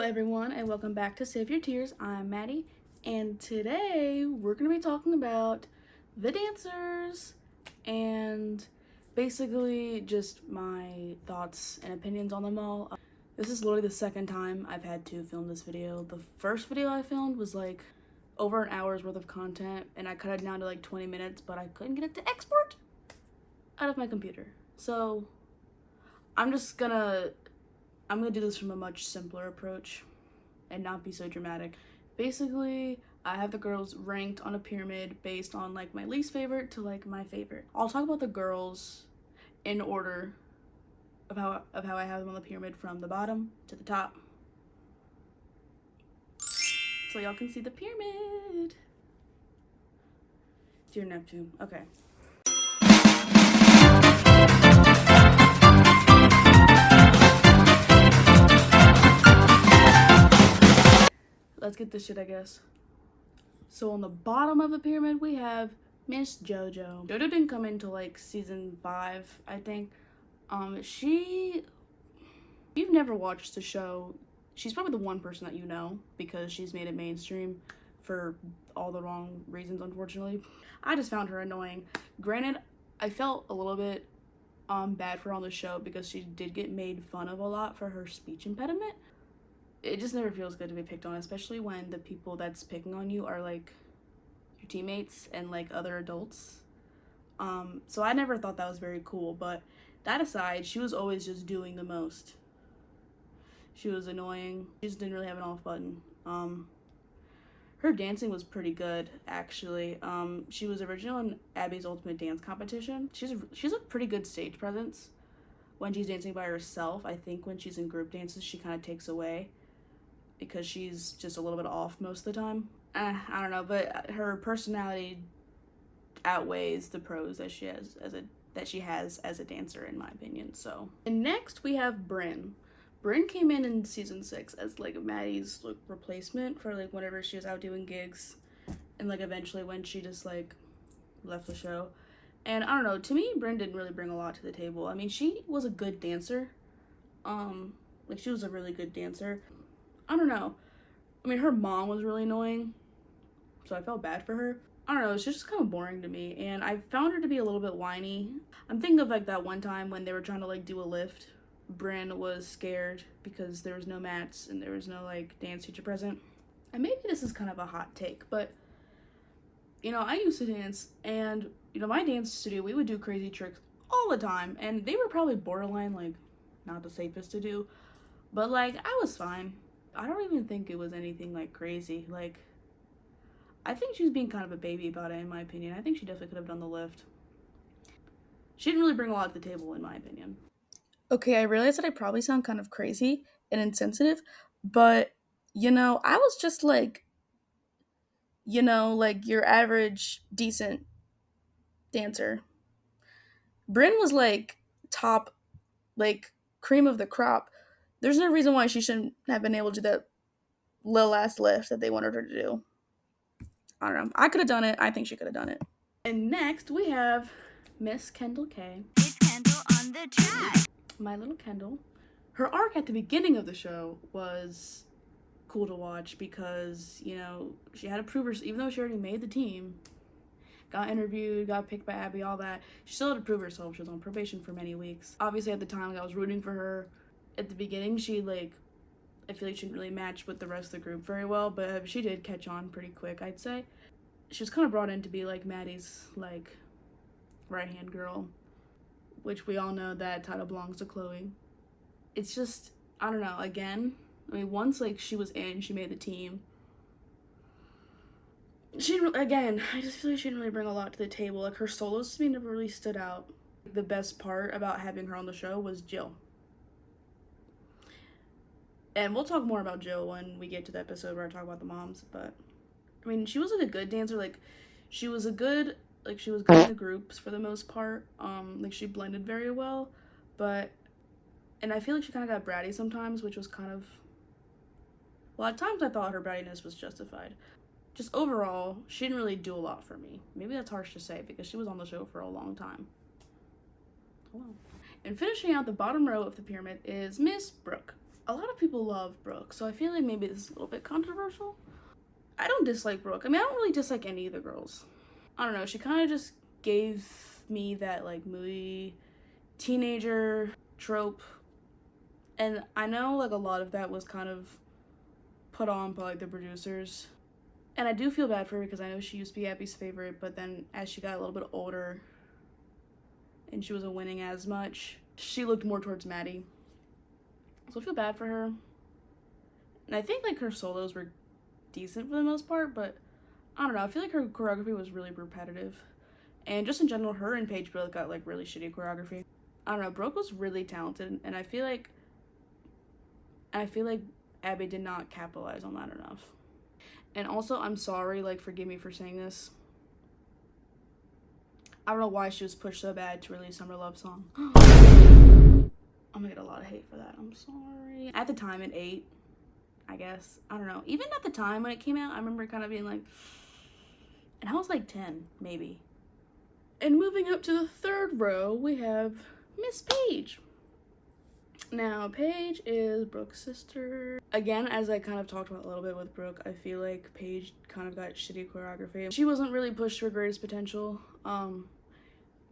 everyone, and welcome back to Save Your Tears. I'm Maddie, and today we're going to be talking about the dancers and basically just my thoughts and opinions on them all. This is literally the second time I've had to film this video. The first video I filmed was like over an hour's worth of content, and I cut it down to like 20 minutes, but I couldn't get it to export out of my computer. So I'm gonna do this from a much simpler approach and not be so dramatic. Basically, I have the girls ranked on a pyramid based on like my least favorite to like my favorite. I'll talk about the girls in order of how I have them on the pyramid from the bottom to the top, so y'all can see the pyramid. Dear Neptune. Okay. Let's get this shit, I guess. So on the bottom of the pyramid, we have Miss JoJo. JoJo didn't come into like season 5, I think. If you've never watched the show, she's probably the one person that you know because she's made it mainstream for all the wrong reasons, unfortunately. I just found her annoying. Granted, I felt a little bit bad for her on the show because she did get made fun of a lot for her speech impediment. It just never feels good to be picked on, especially when the people that's picking on you are like your teammates and like other adults. So I never thought that was very cool, but that aside, she was always just doing the most. She was annoying. She just didn't really have an off button. Her dancing was pretty good, actually. She was originally in Abby's Ultimate Dance Competition. She's a pretty good stage presence when she's dancing by herself. I think when she's in group dances, she kind of takes away, because she's just a little bit off most of the time. I don't know, but her personality outweighs the pros that she has as a dancer, in my opinion. So, and next we have Bryn. Bryn came in season 6 as like Maddie's like replacement for like whenever she was out doing gigs, and like eventually when she just like left the show. And I don't know, to me, Bryn didn't really bring a lot to the table. I mean, she was a good dancer. Like she was a really good dancer. I don't know. I mean, her mom was really annoying, so I felt bad for her. I don't know, it's just kind of boring to me, and I found her to be a little bit whiny. I'm thinking of like that one time when they were trying to like do a lift. Bryn was scared because there was no mats and there was no like dance teacher present. And maybe this is kind of a hot take, but you know, I used to dance, and you know, my dance studio, we would do crazy tricks all the time, and they were probably borderline like not the safest to do, but like I was fine. I don't even think it was anything like crazy. Like, I think she was being kind of a baby about it, in my opinion. I think she definitely could have done the lift. She didn't really bring a lot to the table, in my opinion. Okay, I realize that I probably sound kind of crazy and insensitive, but you know, I was just like, you know, like your average decent dancer. Bryn was like top, like cream of the crop. There's no reason why she shouldn't have been able to do that little ass lift that they wanted her to do. I don't know. I could have done it. I think she could have done it. And next we have Miss Kendall K. It's Kendall on the track. My little Kendall. Her arc at the beginning of the show was cool to watch because, you know, she had to prove herself, even though she already made the team, got interviewed, got picked by Abby, all that. She still had to prove herself. She was on probation for many weeks. Obviously, at the time, like, I was rooting for her. At the beginning, I feel like she didn't really match with the rest of the group very well, but she did catch on pretty quick, I'd say. She was kind of brought in to be like Maddie's like right-hand girl, which we all know that title belongs to Chloe. It's just, I don't know, again, I mean, once like she was in, she made the team. I just feel like she didn't really bring a lot to the table. Like, her solos to me never really stood out. The best part about having her on the show was Jill. And we'll talk more about Jill when we get to the episode where I talk about the moms, but I mean, she was like a good dancer. Like, she was good in the groups for the most part. Like, she blended very well, and I feel like she kind of got bratty sometimes, which was kind of, well, at times I thought her brattiness was justified. Just overall, she didn't really do a lot for me. Maybe that's harsh to say because she was on the show for a long time. Oh, well. And finishing out the bottom row of the pyramid is Miss Brooke. a lot of people love Brooke, so I feel like maybe this is a little bit controversial. I don't dislike Brooke. I mean, I don't really dislike any of the girls. I don't know, she kind of just gave me that, like, moody teenager trope. And I know, like, a lot of that was kind of put on by, like, the producers. And I do feel bad for her because I know she used to be Abby's favorite, but then as she got a little bit older and she wasn't winning as much, she looked more towards Maddie. So I feel bad for her. And I think, like, her solos were decent for the most part, but I don't know. I feel like her choreography was really repetitive. And just in general, her and Paige both got, like, really shitty choreography. I don't know. Brooke was really talented, and I feel like Abby did not capitalize on that enough. And also, I'm sorry, like, forgive me for saying this. I don't know why she was pushed so bad to release Summer Love Song. I'm gonna get a lot of hate for that. I'm sorry. At the time, it ate, I guess. I don't know. Even at the time when it came out, I remember kind of being like, and I was like 10, maybe. And moving up to the third row, we have Miss Paige. Now, Paige is Brooke's sister. Again, as I kind of talked about a little bit with Brooke, I feel like Paige kind of got shitty choreography. She wasn't really pushed to her greatest potential.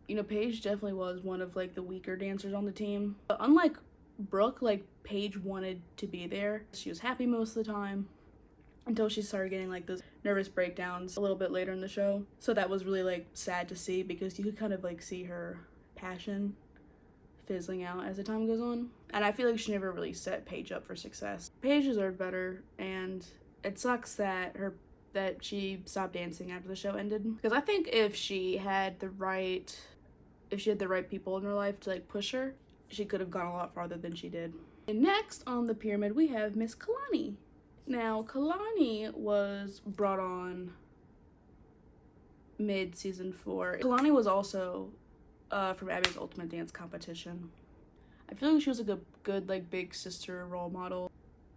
You know, Paige definitely was one of, like, the weaker dancers on the team. But unlike Brooke, like, Paige wanted to be there. She was happy most of the time until she started getting, like, those nervous breakdowns a little bit later in the show. So that was really, like, sad to see because you could kind of, like, see her passion fizzling out as the time goes on. And I feel like she never really set Paige up for success. Paige deserved better, and it sucks that she stopped dancing after the show ended. Because I think if she had the right people in her life to, like, push her, she could have gone a lot farther than she did. And next on the pyramid, we have Miss Kalani. Now, Kalani was brought on mid-season 4. Kalani was also from Abby's Ultimate Dance competition. I feel like she was a good like, big sister role model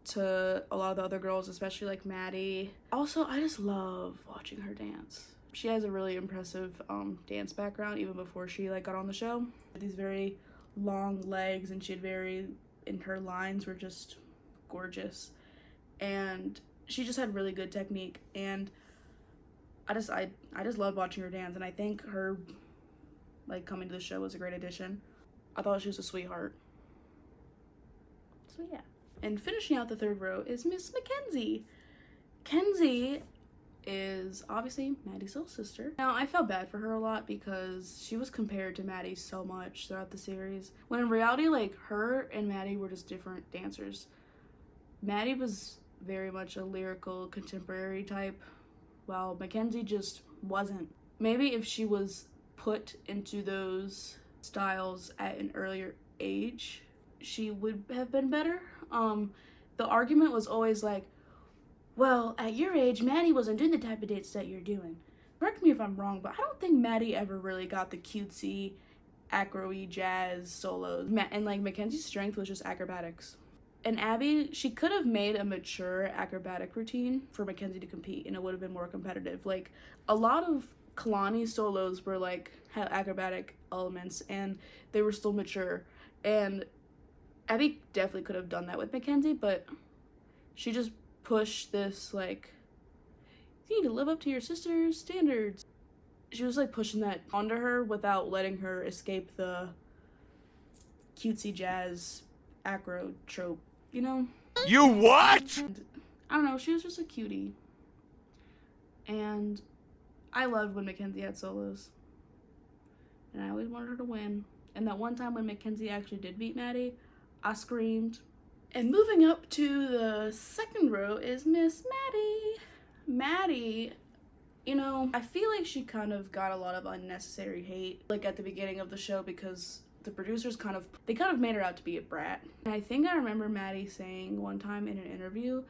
to a lot of the other girls, especially, like, Maddie. Also, I just love watching her dance. She has a really impressive dance background even before she, like, got on the show. These very long legs, and and her lines were just gorgeous. And she just had really good technique, and I just loved watching her dance, and I think her, like, coming to the show was a great addition. I thought she was a sweetheart. So yeah. And finishing out the third row is Miss Mackenzie. Kenzie is obviously Maddie's little sister. Now, I felt bad for her a lot because she was compared to Maddie so much throughout the series, when in reality, like, her and Maddie were just different dancers. Maddie was very much a lyrical contemporary type, while Mackenzie just wasn't. Maybe if she was put into those styles at an earlier age, she would have been better. The argument was always like, well, at your age, Maddie wasn't doing the type of dance that you're doing. Correct me if I'm wrong, but I don't think Maddie ever really got the cutesy, acro-y jazz solos. And, like, Mackenzie's strength was just acrobatics. And Abby, she could have made a mature acrobatic routine for Mackenzie to compete, and it would have been more competitive. Like, a lot of Kalani's solos were, like, had acrobatic elements, and they were still mature. And Abby definitely could have done that with Mackenzie, but she just pushed this, like, you need to live up to your sister's standards. She was, like, pushing that onto her without letting her escape the cutesy jazz acro trope, you know? You what? And, I don't know, she was just a cutie. And I loved when Mackenzie had solos. And I always wanted her to win. And that one time when Mackenzie actually did beat Maddie, I screamed. And moving up to the second row is Miss Maddie. Maddie, you know, I feel like she kind of got a lot of unnecessary hate, like, at the beginning of the show, because the producers kind of made her out to be a brat. And I think I remember Maddie saying one time in an interview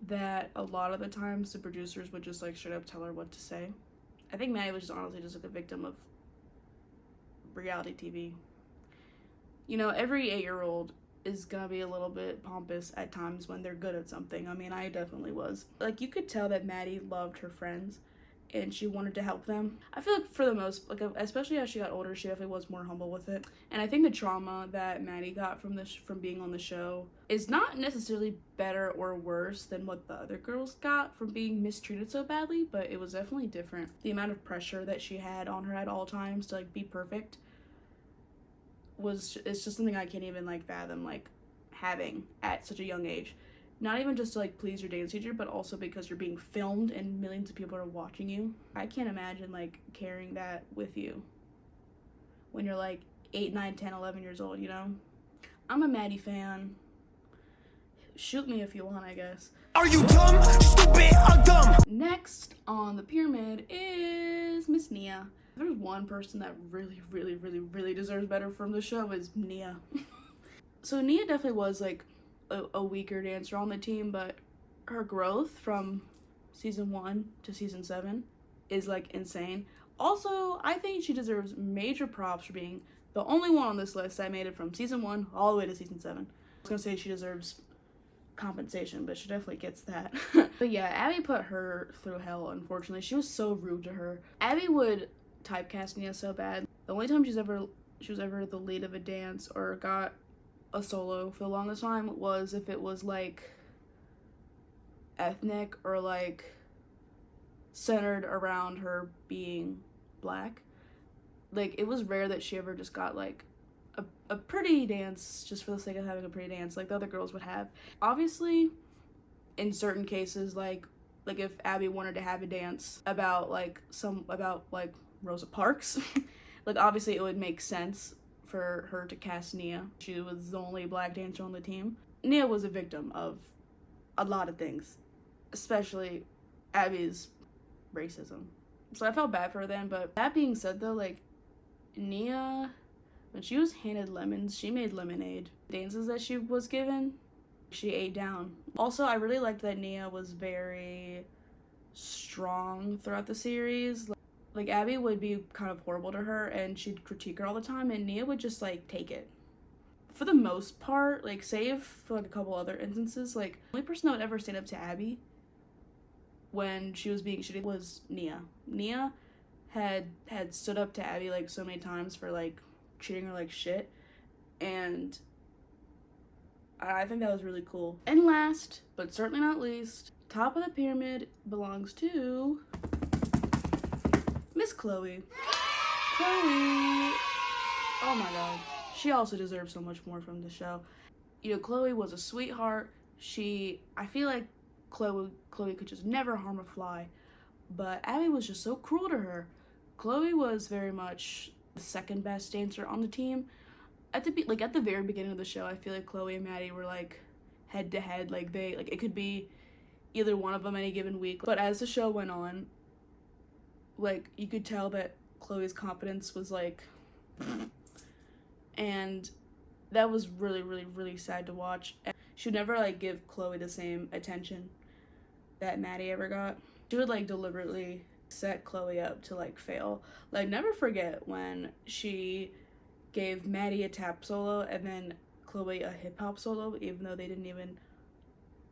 that a lot of the times the producers would just, like, straight up tell her what to say. I think Maddie was just honestly just, like, a victim of reality TV. You know, every 8-year-old is gonna be a little bit pompous at times when they're good at something. I mean, I definitely was. Like, you could tell that Maddie loved her friends, and she wanted to help them. I feel like for the most, like, especially as she got older, she definitely was more humble with it. And I think the trauma that Maddie got from being on the show is not necessarily better or worse than what the other girls got from being mistreated so badly, but it was definitely different. The amount of pressure that she had on her at all times to like be perfect it's just something I can't even like fathom like having at such a young age. Not even just to like please your dance teacher, but also because you're being filmed and millions of people are watching you. I can't imagine like carrying that with you when you're like 8, 9, 10, 11 years old, you know? I'm a Maddie fan. Shoot me if you want, I guess. Are you dumb, stupid, or dumb? Next on the pyramid is Miss Nia. If there's one person that really deserves better from the show is Nia. So Nia definitely was like a weaker dancer on the team, but her growth from season 1 to season 7 is like insane. Also, I think she deserves major props for being the only one on this list that made it from season 1 all the way to season 7. I was gonna say she deserves compensation, but she definitely gets that. But yeah, Abby put her through hell, unfortunately. She was so rude to her. Abby would typecast Nia so bad. The only time she was ever the lead of a dance or got a solo for the longest time was if it was like ethnic or like centered around her being black. Like, it was rare that she ever just got like a pretty dance just for the sake of having a pretty dance like the other girls would have. Obviously, in certain cases, like if Abby wanted to have a dance about Rosa Parks, like obviously it would make sense for her to cast Nia. She was the only black dancer on the team. Nia was a victim of a lot of things, especially Abby's racism. So I felt bad for her then, but that being said though, like Nia, when she was handed lemons, she made lemonade. Dances that she was given, she ate down. Also, I really liked that Nia was very strong throughout the series. Like Abby would be kind of horrible to her and she'd critique her all the time, and Nia would just like take it. For the most part, like save for like a couple other instances, like the only person that would ever stand up to Abby when she was being shitty was Nia. Nia had stood up to Abby like so many times for like treating her like shit, and I think that was really cool. And last, but certainly not least, top of the pyramid belongs to Miss Chloe. Chloe, oh my god, she also deserves so much more from the show. You know, Chloe was a sweetheart. I feel like Chloe could just never harm a fly, but Abby was just so cruel to her. Chloe was very much the second best dancer on the team. At the very beginning of the show, I feel like Chloe and Maddie were like head to head, like it could be either one of them any given week. But as the show went on, like you could tell that Chloe's confidence was like, and that was really sad to watch. And she would never like give Chloe the same attention that Maddie ever got. She would like deliberately set Chloe up to like fail. Like, never forget when she gave Maddie a tap solo and then Chloe a hip-hop solo, even though they didn't even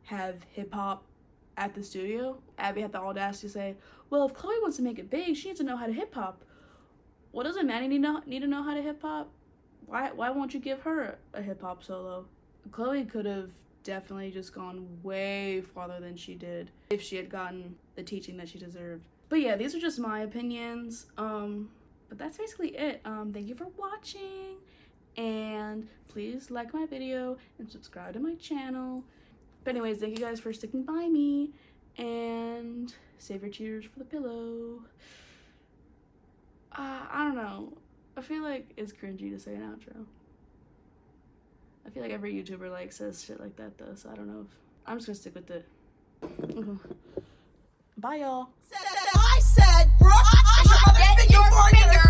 have hip-hop at the studio. Abby had the audacity to say, well, if Chloe wants to make it big, she needs to know how to hip-hop. Well, doesn't Maddie need to know how to hip-hop? Why won't you give her a hip-hop solo? Chloe could have definitely just gone way farther than she did if she had gotten the teaching that she deserved. But yeah, these are just my opinions. But that's basically it. Thank you for watching, and please like my video and subscribe to my channel. But anyways, thank you guys for sticking by me, and save your tears for the pillow. I don't know. I feel like it's cringy to say an outro. I feel like every YouTuber like says shit like that though, so I don't know if I'm just gonna stick with it. Bye y'all. I said, bro, I should have your finger.